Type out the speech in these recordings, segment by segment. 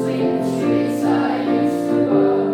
Sleep in streets I used to walk.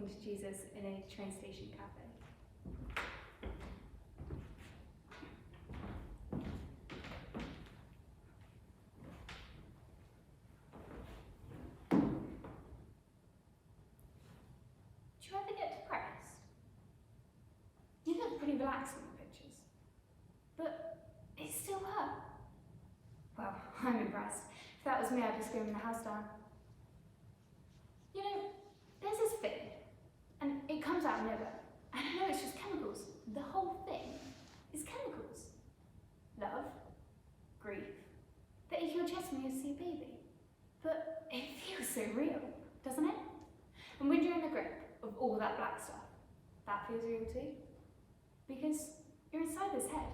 talking to Jesus in a train station cafe. Do you ever get depressed? You look pretty relaxed in the pictures, but it still hurt. Well, I'm impressed. If that was me, I'd be screaming the house down. You know, there's this thing, and it comes out of nowhere. And I know it's just chemicals. The whole thing is chemicals. Love, grief, that ache in your chest when you see a baby. But it feels so real, doesn't it? And when you're in the grip of all that black stuff, that feels real too. Because you're inside this head.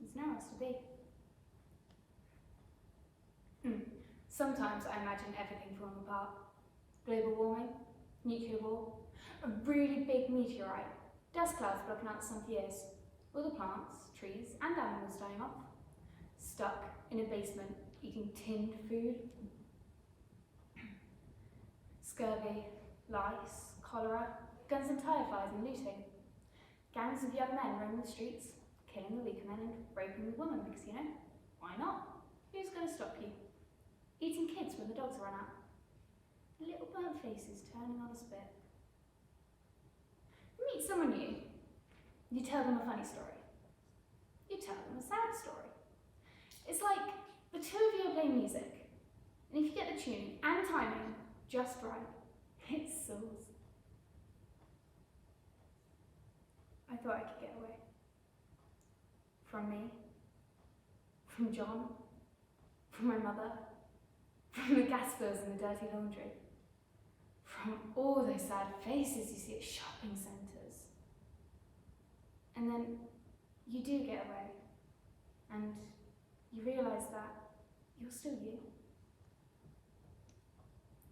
There's nowhere else to be. Sometimes I imagine everything falling apart. Global warming, nuclear war, a really big meteorite, dust clouds blocking out the sun for years, all the plants, trees and animals dying off, stuck in a basement eating tinned food. Scurvy, lice, cholera, guns and tire fires and looting. Gangs of young men roaming the streets, killing the weaker men and raping the women because, you know, why not? Who's going to stop you? Eating kids when the dogs run out. Little burnt faces turning on a spit. You meet someone new, you tell them a funny story. You tell them a sad story. It's like the two of you are playing music, and if you get the tuning and timing just right, it soars. I thought I could get away. From me, from John, from my mother, from the gas bills and the dirty laundry, from all those sad faces you see at shopping centres. And then you do get away, and you realise that you're still you.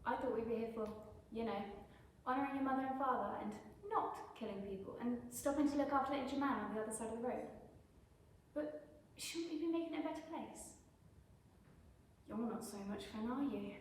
I thought we'd be here for, you know, honouring your mother and father and not killing people and stopping to look after the injured man on the other side of the road. But shouldn't we be making it a better place? You're not so much fun, are you?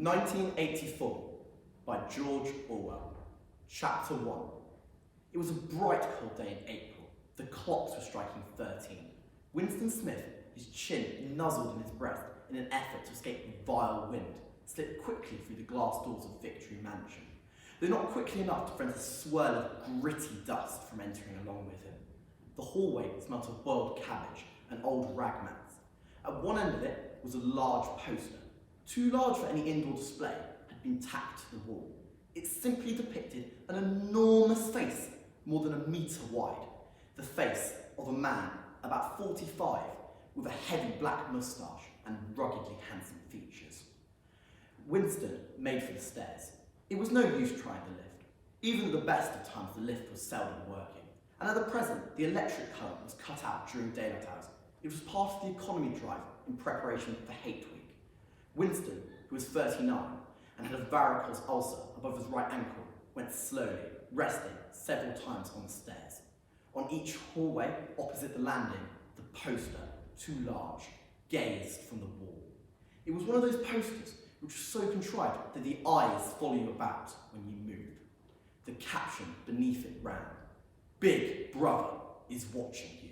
1984 by George Orwell. Chapter 1. It was a bright cold day in April. The clocks were striking 13. Winston Smith, his chin nuzzled in his breast in an effort to escape the vile wind, slipped quickly through the glass doors of Victory Mansion, though not quickly enough to prevent a swirl of gritty dust from entering along with him. The hallway smelt of boiled cabbage and old rag mats. At one end of it was a large poster, too large for any indoor display, had been tacked to the wall. It simply depicted an enormous face, more than a metre wide. The face of a man about 45, with a heavy black moustache and ruggedly handsome features. Winston made for the stairs. It was no use trying the lift. Even at the best of times, the lift was seldom working. And at the present, the electric current was cut out during daylight hours. It was part of the economy drive in preparation for Hate Week. Winston, who was 39 and had a varicose ulcer above his right ankle, went slowly, resting several times on the stairs. On each hallway, opposite the landing, the poster, too large, gazed from the wall. It was one of those posters which was so contrived that the eyes follow you about when you move. The caption beneath it ran, "Big Brother is watching you."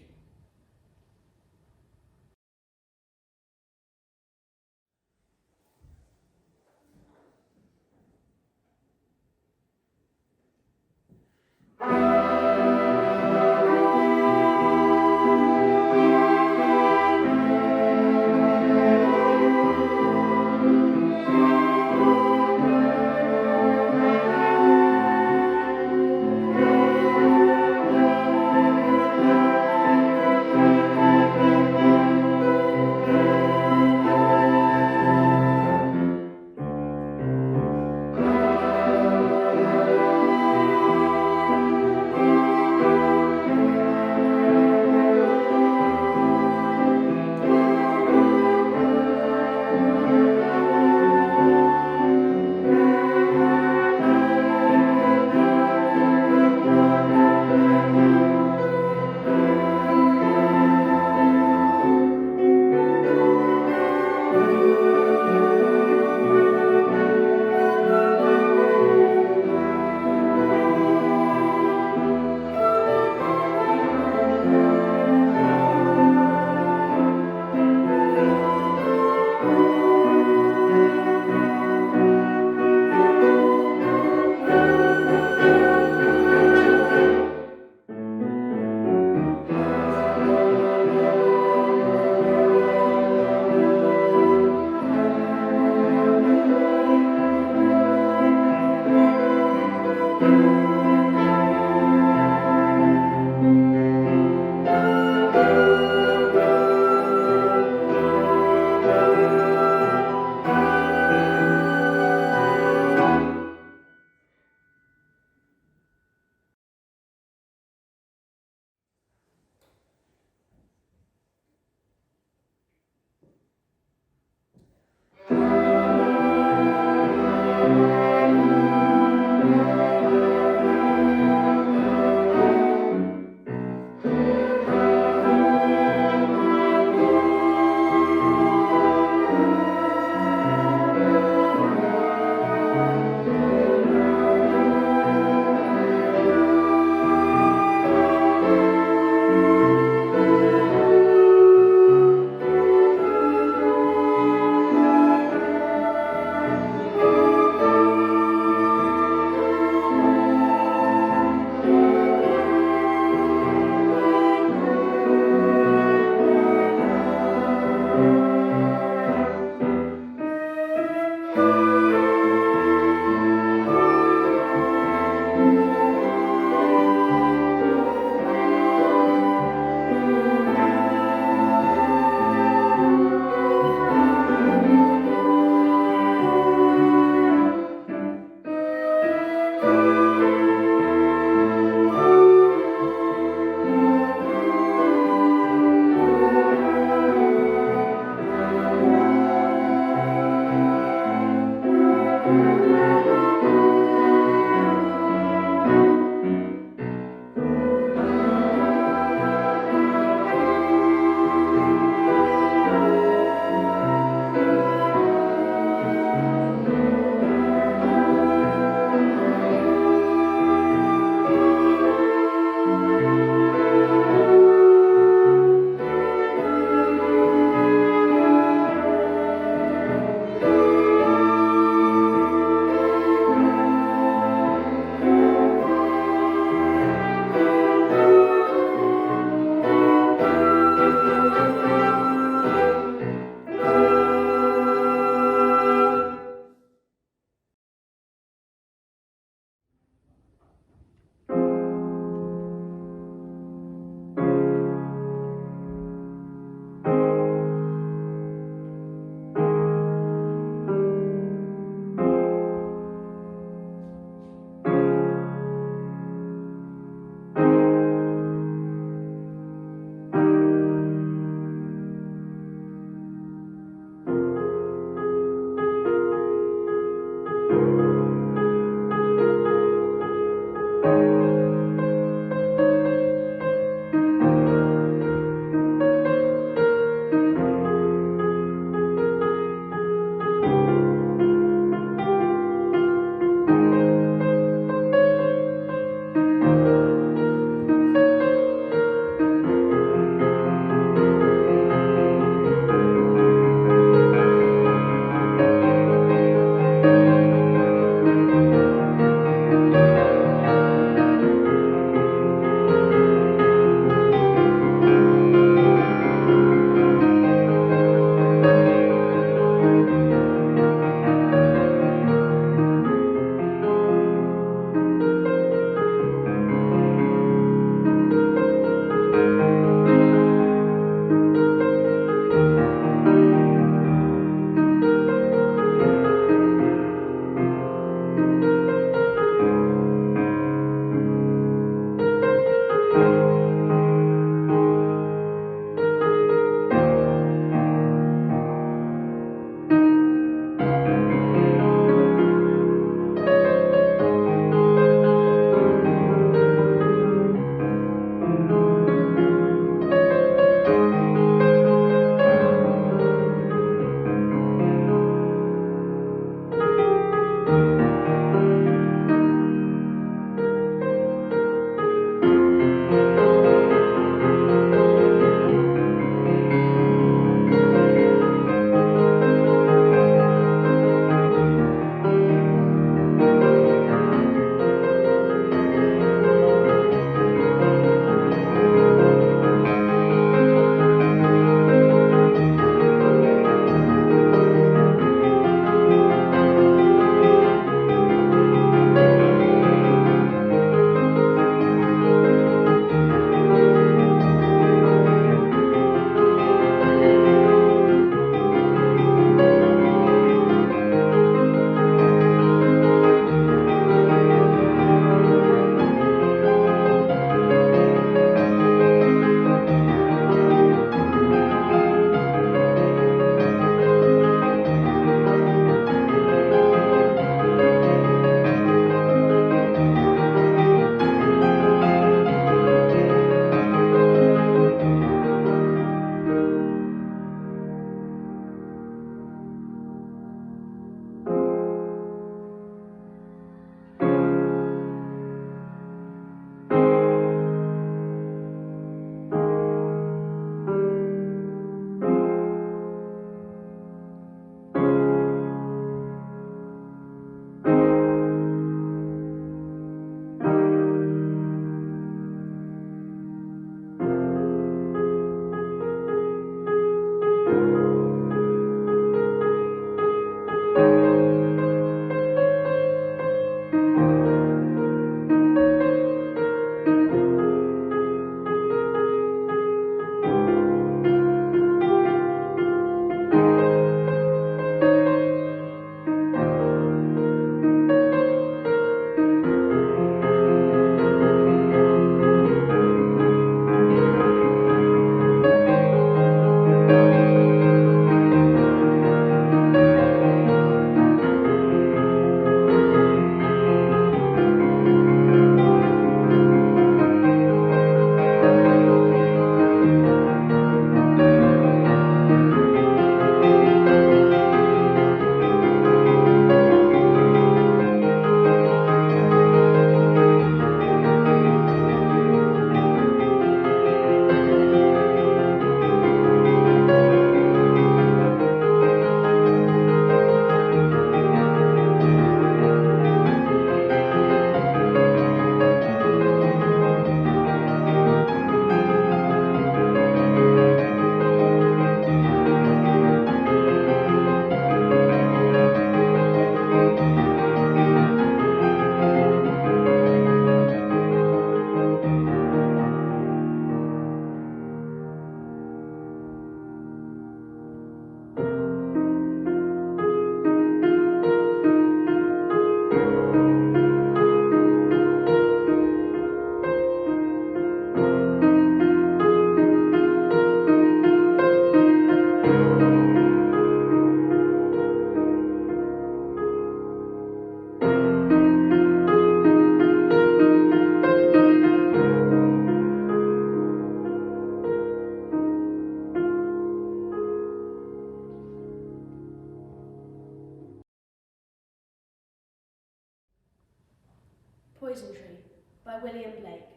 Poison Tree by William Blake.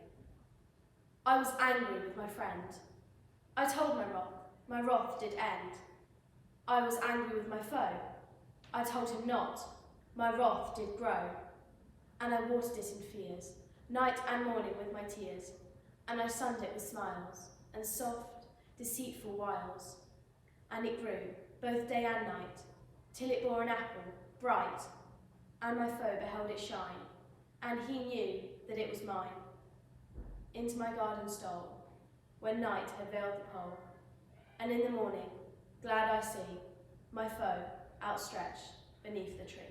I was angry with my friend. I told my wrath did end. I was angry with my foe. I told him not, my wrath did grow. And I watered it in fears, night and morning with my tears, and I sunned it with smiles, and soft, deceitful wiles. And it grew, both day and night, till it bore an apple, bright, and my foe beheld it shine, and he knew that it was mine. Into my garden stole, when night had veiled the pole, and in the morning, glad I see, my foe outstretched beneath the tree.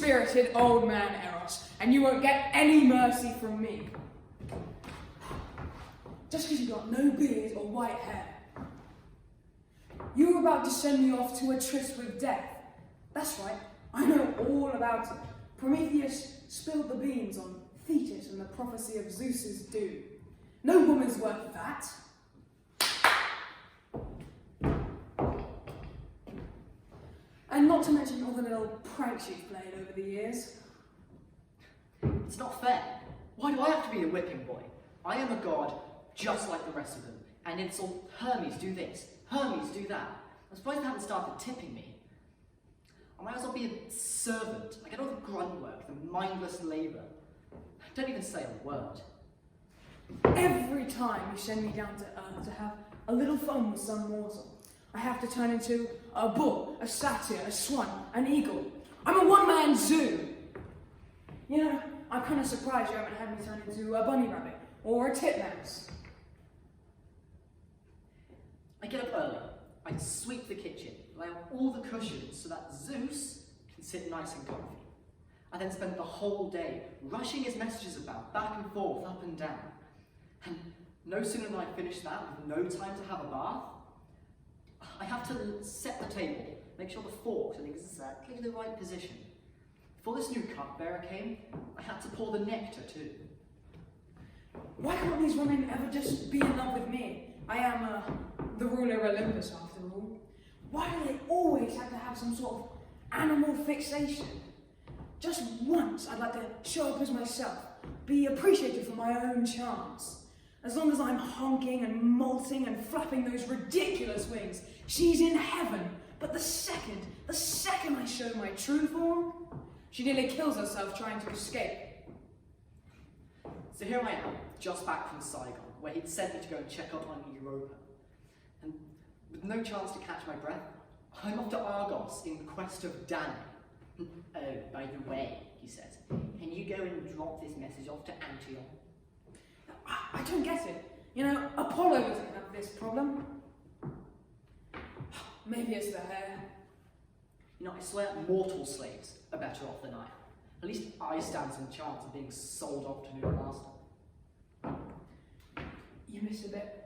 mean-spirited old man, Eros, and you won't get any mercy from me. Just because you've got no beard or white hair. You were about to send me off to a tryst with death. That's right, I know all about it. Prometheus spilled the beans on Thetis and the prophecy of Zeus's doom. No woman's worth that. And not to mention all the little pranks you've played over the years. It's not fair. Why do I have to be the whipping boy? I am a god just like the rest of them, and insult Hermes do this, Hermes do that. I'm surprised they haven't started tipping me. I might as well be a servant. I get all the grunt work, the mindless labour. Don't even say a word. Every time you send me down to Earth to have a little fun with some mortal, I have to turn into a bull, a satyr, a swan, an eagle. I'm a one-man zoo. You know, I'm kind of surprised you haven't had me turn into a bunny rabbit or a titmouse. I get up early. I sweep the kitchen, lay out all the cushions so that Zeus can sit nice and comfy. I then spend the whole day rushing his messages about, back and forth, up and down. And no sooner than I finish that, with no time to have a bath, I have to set the table, make sure the fork's in exactly the right position. Before this new cupbearer came, I had to pour the nectar too. Why can't these women ever just be in love with me? I am the ruler of Olympus, after all. Why do they always have to have some sort of animal fixation? Just once, I'd like to show up as myself, be appreciated for my own charms. As long as I'm honking and molting and flapping those ridiculous wings, she's in heaven. But the second I show my true form, she nearly kills herself trying to escape. So here I am, just back from Saigon, where he'd sent me to go and check up on Europa. And with no chance to catch my breath, I'm off to Argos in quest of Danny. Oh, by the way, he says, can you go and drop this message off to Antioch? I don't get it. You know, Apollo doesn't have this problem. Maybe it's the hair. You know, I swear mortal slaves are better off than I am. At least I stand some chance of being sold off to new master. You miss a bit.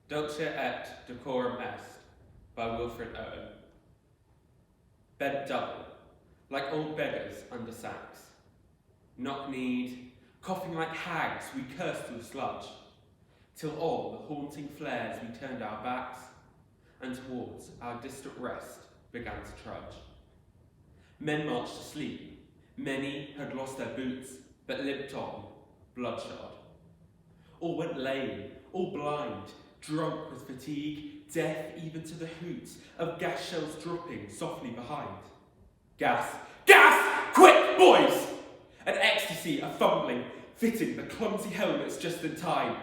Dulce et decorum est, by Wilfred Owen. Bent double, like old beggars under sacks. Knock-kneed, coughing like hags, we cursed through sludge, till all the haunting flares we turned our backs, and towards our distant rest began to trudge. Men marched asleep, many had lost their boots, but limped on, bloodshot. All went lame, all blind, drunk with fatigue, deaf even to the hoots of gas shells dropping softly behind. Gas! Gas! Quick, boys! An ecstasy, a fumbling, fitting the clumsy helmets just in time.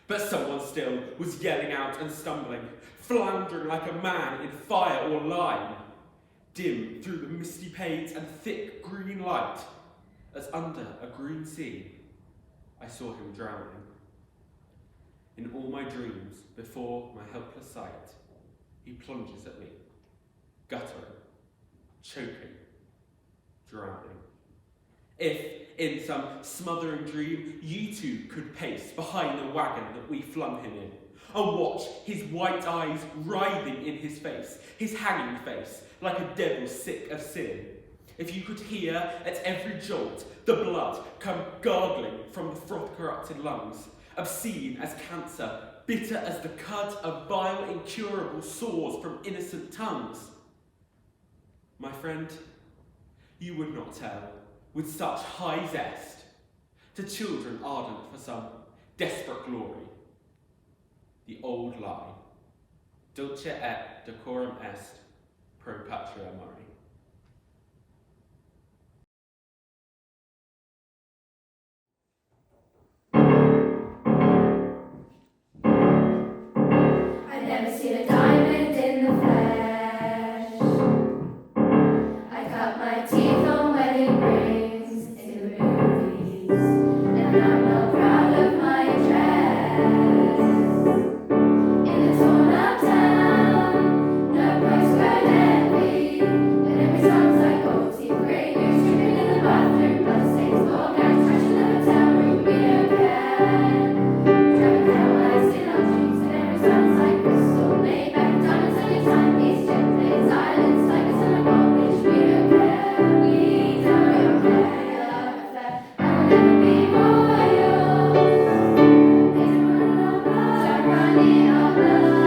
But someone still was yelling out and stumbling, floundering like a man in fire or lime. Dim through the misty panes and thick green light, as under a green sea, I saw him drowning. In all my dreams, before my helpless sight, he plunges at me, guttering, choking, drowning. If, in some smothering dream, you too could pace behind the wagon that we flung him in, and watch his white eyes writhing in his face, his hanging face, like a devil sick of sin. If you could hear at every jolt the blood come gargling from the froth-corrupted lungs, obscene as cancer, bitter as the cut of vile, incurable sores from innocent tongues. My friend, you would not tell, with such high zest, to children ardent for some desperate glory, the old lie, dulce et decorum est pro patria mori. I've never seen a diamond in the flesh. I cut my teeth on wedding rings in the movies, and I'm not proud of my dress. In the torn up town, no postcode envy, and every sounds like gold teeth, grey goose dripping in the bathroom, bloodstains, ball gowns, trash in the hotel room, we don't care. Driving down when I sit on dreams, and every sounds like crystal, made back in diamonds on your timepiece, jet planes, islands, tigers and a gold beach, we don't care, we don't care. Love affair, I will never be royal. They don't run it all blood, don't run it all blood.